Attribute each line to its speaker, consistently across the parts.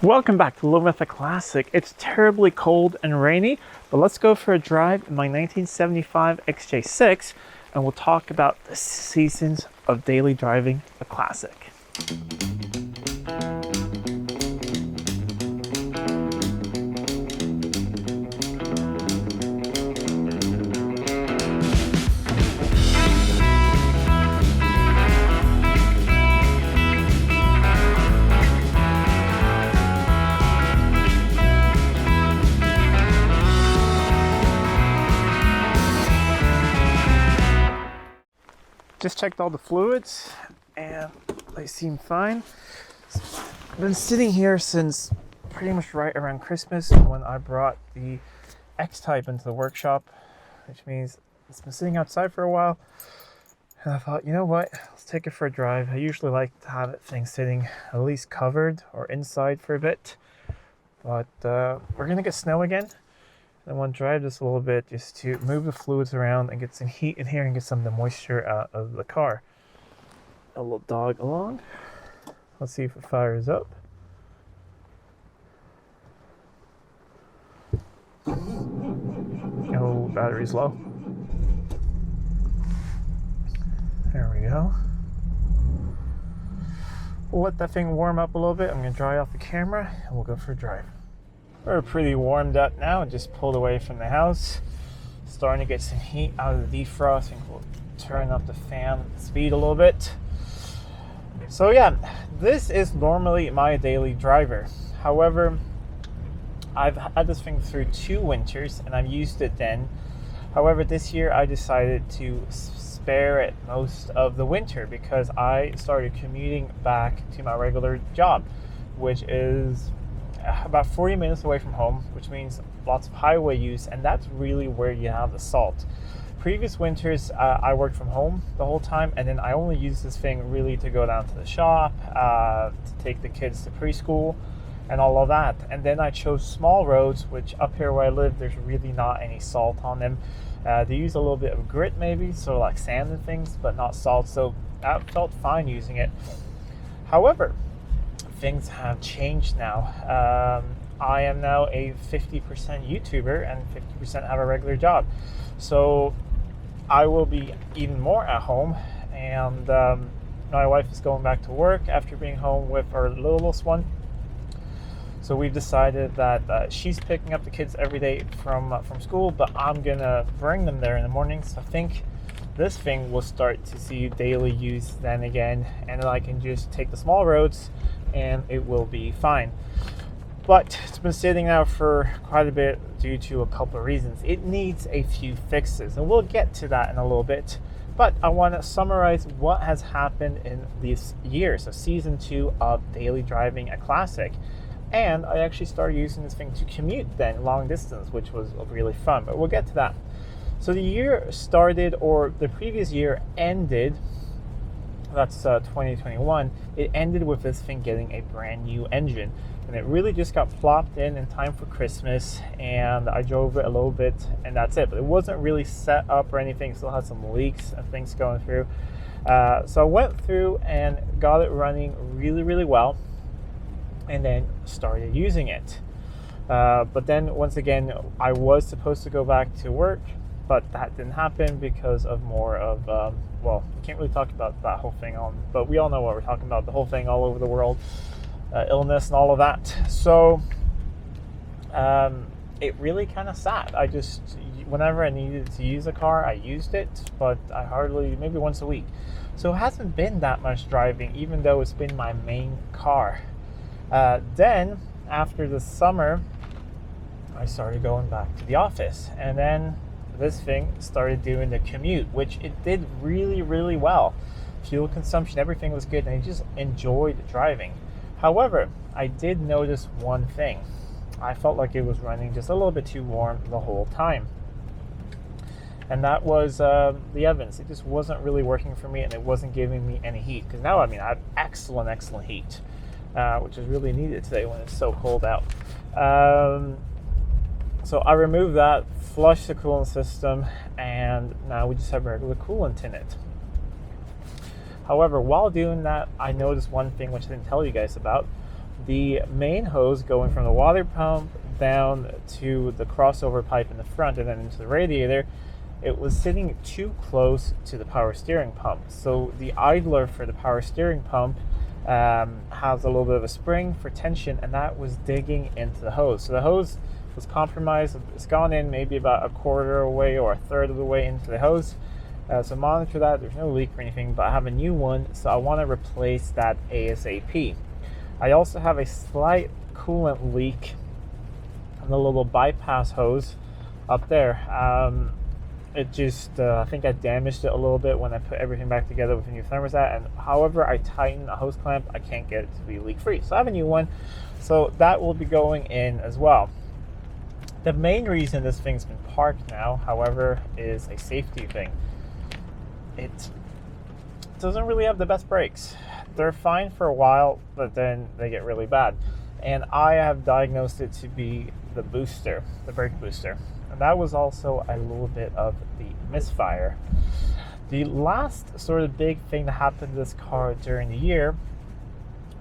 Speaker 1: Welcome back to Living with a Classic. It's terribly cold and rainy, but let's go for a drive in my 1975 XJ6 and we'll talk about the seasons of daily driving a classic. Just checked all the fluids and they seem fine. I've been sitting here since pretty much right around Christmas when I brought the X-Type into the workshop, which means it's been sitting outside for a while. And I thought, you know what, let's take it for a drive. I usually like to have things sitting at least covered or inside for a bit. But we're gonna get snow again. I want to drive this a little bit just to move the fluids around and get some heat in here and get some of the moisture out of the car. A little dog along. Let's see if it fires up. Oh, battery's low. There we go. We'll let that thing warm up a little bit. I'm going to dry off the camera and we'll go for a drive. We're pretty warmed up now, just pulled away from the house. Starting to get some heat out of the defrosting. We'll turn up the fan speed a little bit. So yeah, this is normally my daily driver. However, I've had this thing through 2 winters and I've used it then. However, this year I decided to spare it most of the winter because I started commuting back to my regular job, which is about 40 minutes away from home, which means lots of highway use, and that's really where you have the salt. Previous winters, I worked from home the whole time, and then I only used this thing really to go down to the shop, to take the kids to preschool, and all of that. And then I chose small roads, which up here where I live, there's really not any salt on them. They use a little bit of grit maybe, so like sand and things, but not salt, so I felt fine using it. However, things have changed now. I am now a 50% YouTuber and 50% have a regular job. So I will be even more at home, and my wife is going back to work after being home with our littlest one. So we've decided that she's picking up the kids every day from school, but I'm gonna bring them there in the morning. So I think this thing will start to see daily use then again, and then I can just take the small roads and it will be fine. But it's been sitting now for quite a bit due to a couple of reasons. It needs a few fixes, and we'll get to that in a little bit. But I want to summarize what has happened in this year, so season 2 of daily driving a classic. And I actually started using this thing to commute then long distance, which was really fun, but we'll get to that. So the year started, or the previous year ended, that's 2021, it ended with this thing getting a brand new engine. And it really just got plopped in time for Christmas, and I drove it a little bit, and that's it. But it wasn't really set up or anything. It still had some leaks and things going through. So I went through and got it running really, really well, and then started using it. But then once again, I was supposed to go back to work, but that didn't happen because of more of, well, we can't really talk about that whole thing but we all know what we're talking about, the whole thing all over the world, illness and all of that. So it really kind of sat. I just, whenever I needed to use a car, I used it, but I hardly, maybe once a week. So it hasn't been that much driving, even though it's been my main car. Then after the summer, I started going back to the office, and then this thing started doing the commute, which it did really, really well. Fuel consumption, everything was good, and I just enjoyed driving. However, I did notice one thing. I felt like it was running just a little bit too warm the whole time. And that was the ovens. It just wasn't really working for me, and it wasn't giving me any heat. Because now, I mean, I have excellent heat, which is really needed today when it's so cold out. So I removed that, flushed the coolant system, and now we just have regular coolant in it. However, while doing that, I noticed one thing which I didn't tell you guys about. the main hose going from the water pump down to the crossover pipe in the front and then into the radiator, it was sitting too close to the power steering pump. So the idler for the power steering pump has a little bit of a spring for tension, and that was digging into the hose. So the hose was compromised. It's gone in maybe about a quarter away or a third of the way into the hose. So monitor that. There's no leak or anything, but I have a new one, so I want to replace that ASAP. I also have a slight coolant leak on the little bypass hose up there. It just, I think I damaged it a little bit when I put everything back together with a new thermostat, and however I tighten a hose clamp, I can't get it to be leak free. So I have a new one, so that will be going in as well. The main reason this thing's been parked now, however, is a safety thing. It doesn't really have the best brakes. They're fine for a while, but then they get really bad. And I have diagnosed it to be the booster, the brake booster. And that was also a little bit of the misfire. The last sort of big thing that happened to this car during the year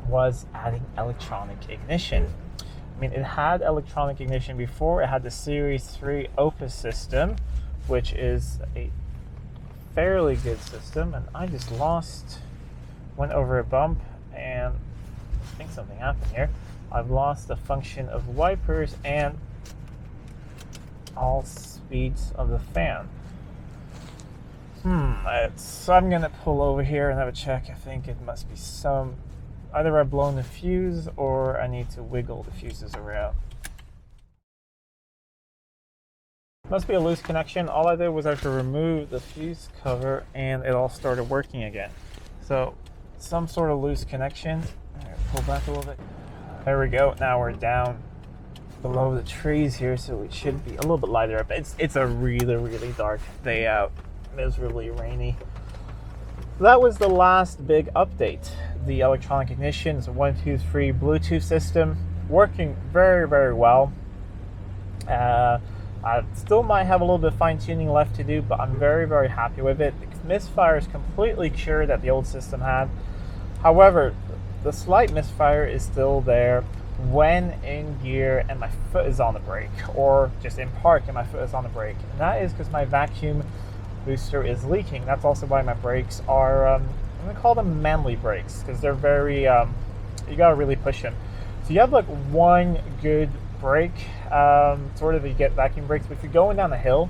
Speaker 1: was adding electronic ignition. I mean, it had electronic ignition before. It had the Series 3 Opus system, which is a fairly good system. And I just went over a bump, and I think something happened here. I've lost the function of wipers and all speeds of the fan. So I'm gonna pull over here and have a check. I think it must be either I've blown the fuse or I need to wiggle the fuses around. Must be a loose connection. All I did was I had to remove the fuse cover and it all started working again. So some sort of loose connection. All right, pull back a little bit. There we go. Now we're down below the trees here, so it should be a little bit lighter up. It's a really, really dark day out. Miserably rainy. That was the last big update. The electronic ignition is a 1, 2, 3 Bluetooth system, working very, very well. I still might have a little bit of fine-tuning left to do, but I'm very, very happy with it. The misfire is completely cured that the old system had. However, the slight misfire is still there when in gear and my foot is on the brake, or just in park and my foot is on the brake. And that is because my vacuum booster is leaking. That's also why my brakes are, I'm going to call them manly brakes, because they're very, you got to really push them. So you have like one good brake, sort of, you get vacuum brakes, but if you're going down a hill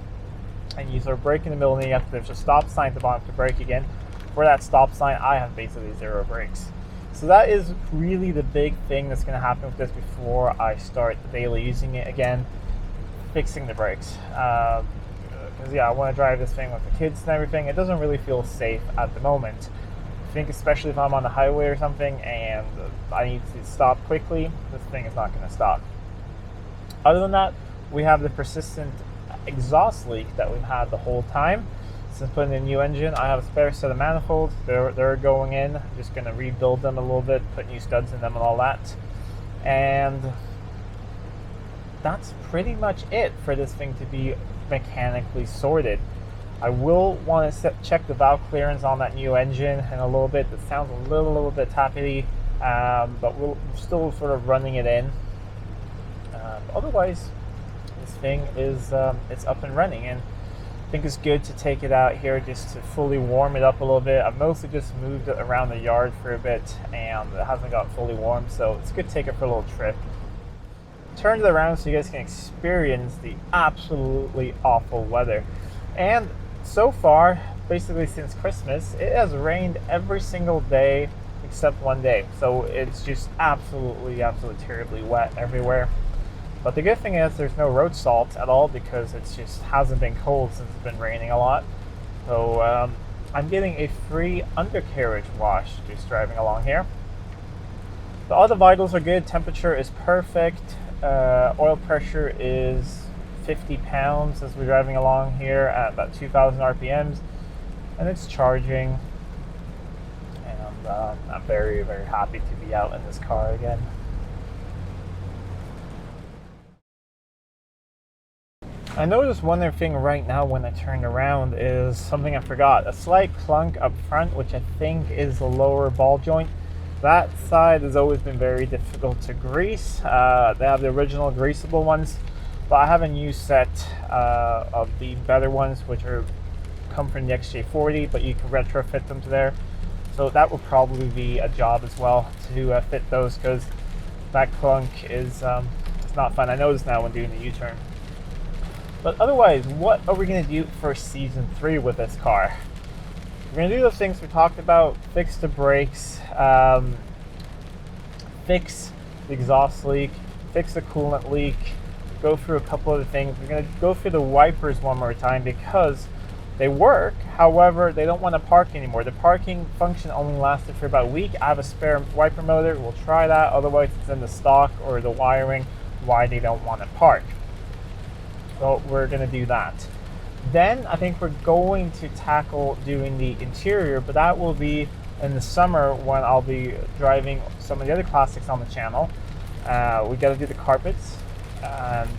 Speaker 1: and you sort of brake in the middle and then there's a stop sign at the bottom to brake again, for that stop sign I have basically zero brakes. So that is really the big thing that's going to happen with this before I start daily using it again, fixing the brakes. Because yeah, I want to drive this thing with the kids and everything. It doesn't really feel safe at the moment. I think especially if I'm on the highway or something and I need to stop quickly, this thing is not going to stop. Other than that, we have the persistent exhaust leak that we've had the whole time. Since putting in a new engine, I have a spare set of manifolds. They're going in. I'm just going to rebuild them a little bit, put new studs in them and all that. And that's pretty much it for this thing to be mechanically sorted. I will want to check the valve clearance on that new engine in a little bit. It sounds a little bit tappety, but we're still sort of running it in. Otherwise, this thing is it's up and running, and I think it's good to take it out here just to fully warm it up a little bit. I've mostly just moved it around the yard for a bit, and it hasn't got fully warm, so it's good to take it for a little trip. Turn it around so you guys can experience the absolutely awful weather. And so far, basically since Christmas, it has rained every single day except one day. So it's just absolutely terribly wet everywhere. But the good thing is there's no road salt at all because it just hasn't been cold since it's been raining a lot. So I'm getting a free undercarriage wash just driving along here. So all the vitals are good. Temperature is perfect. Oil pressure is 50 pounds as we're driving along here at about 2,000 RPMs. And it's charging. And I'm very, very happy to be out in this car again. I noticed one other thing right now when I turned around is something I forgot. A slight clunk up front, which I think is the lower ball joint. That side has always been very difficult to grease. They have the original greasable ones, but I have a new set of the better ones, which come from the XJ40, but you can retrofit them to there. So that will probably be a job as well to fit those, because that clunk is it's not fun. I notice now when doing the U-turn. But otherwise, what are we going to do for season 3 with this car? We're going to do the things we talked about: fix the brakes, fix the exhaust leak, fix the coolant leak, go through a couple other things. We're going to go through the wipers one more time because they work. However, they don't want to park anymore. The parking function only lasted for about a week. I have a spare wiper motor. We'll try that. Otherwise, it's in the stock or the wiring why they don't want to park. So we're going to do that. Then I think we're going to tackle doing the interior, but that will be in the summer when I'll be driving some of the other classics on the channel. We got to do the carpets,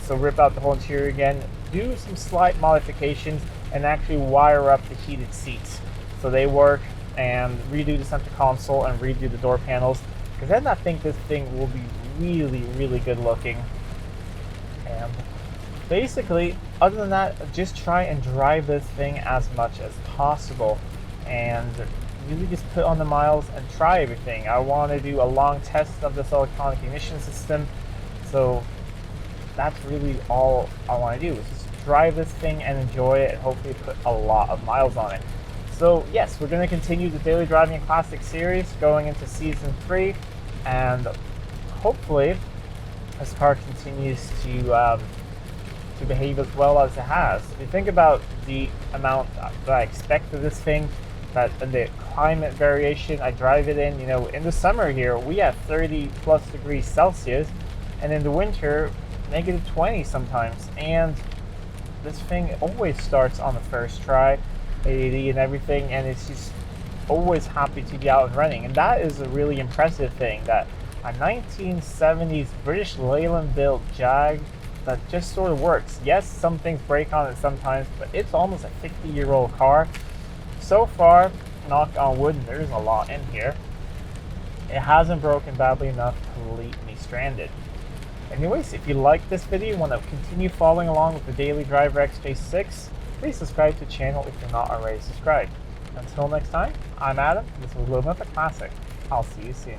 Speaker 1: so rip out the whole interior again, do some slight modifications, and actually wire up the heated seats so they work, and redo the center console and redo the door panels, because then I think this thing will be really, really good looking. And basically, other than that, just try and drive this thing as much as possible and really just put on the miles and try everything. I want to do a long test of this electronic ignition system, so that's really all I want to do, is just drive this thing and enjoy it, and hopefully put a lot of miles on it. So yes, we're going to continue the Daily Driving Classic series going into season 3, and hopefully this car continues to behave as well as it has. If you think about the amount that I expect of this thing, that and the climate variation I drive it in, you know, in the summer here we have 30 plus degrees Celsius, and in the winter negative 20 sometimes, and this thing always starts on the first try, AED and everything, and it's just always happy to be out and running. And that is a really impressive thing, that a 1970s British Leyland built Jag that just sort of works. Yes, some things break on it sometimes, but it's almost a 50-year-old car. So far, knock on wood, and there's a lot in here, it hasn't broken badly enough to leave me stranded. Anyways, if you like this video, you want to continue following along with the Daily Driver XJ6, please subscribe to the channel if you're not already subscribed. Until next time, I'm Adam, this was Living with a Classic. I'll see you soon.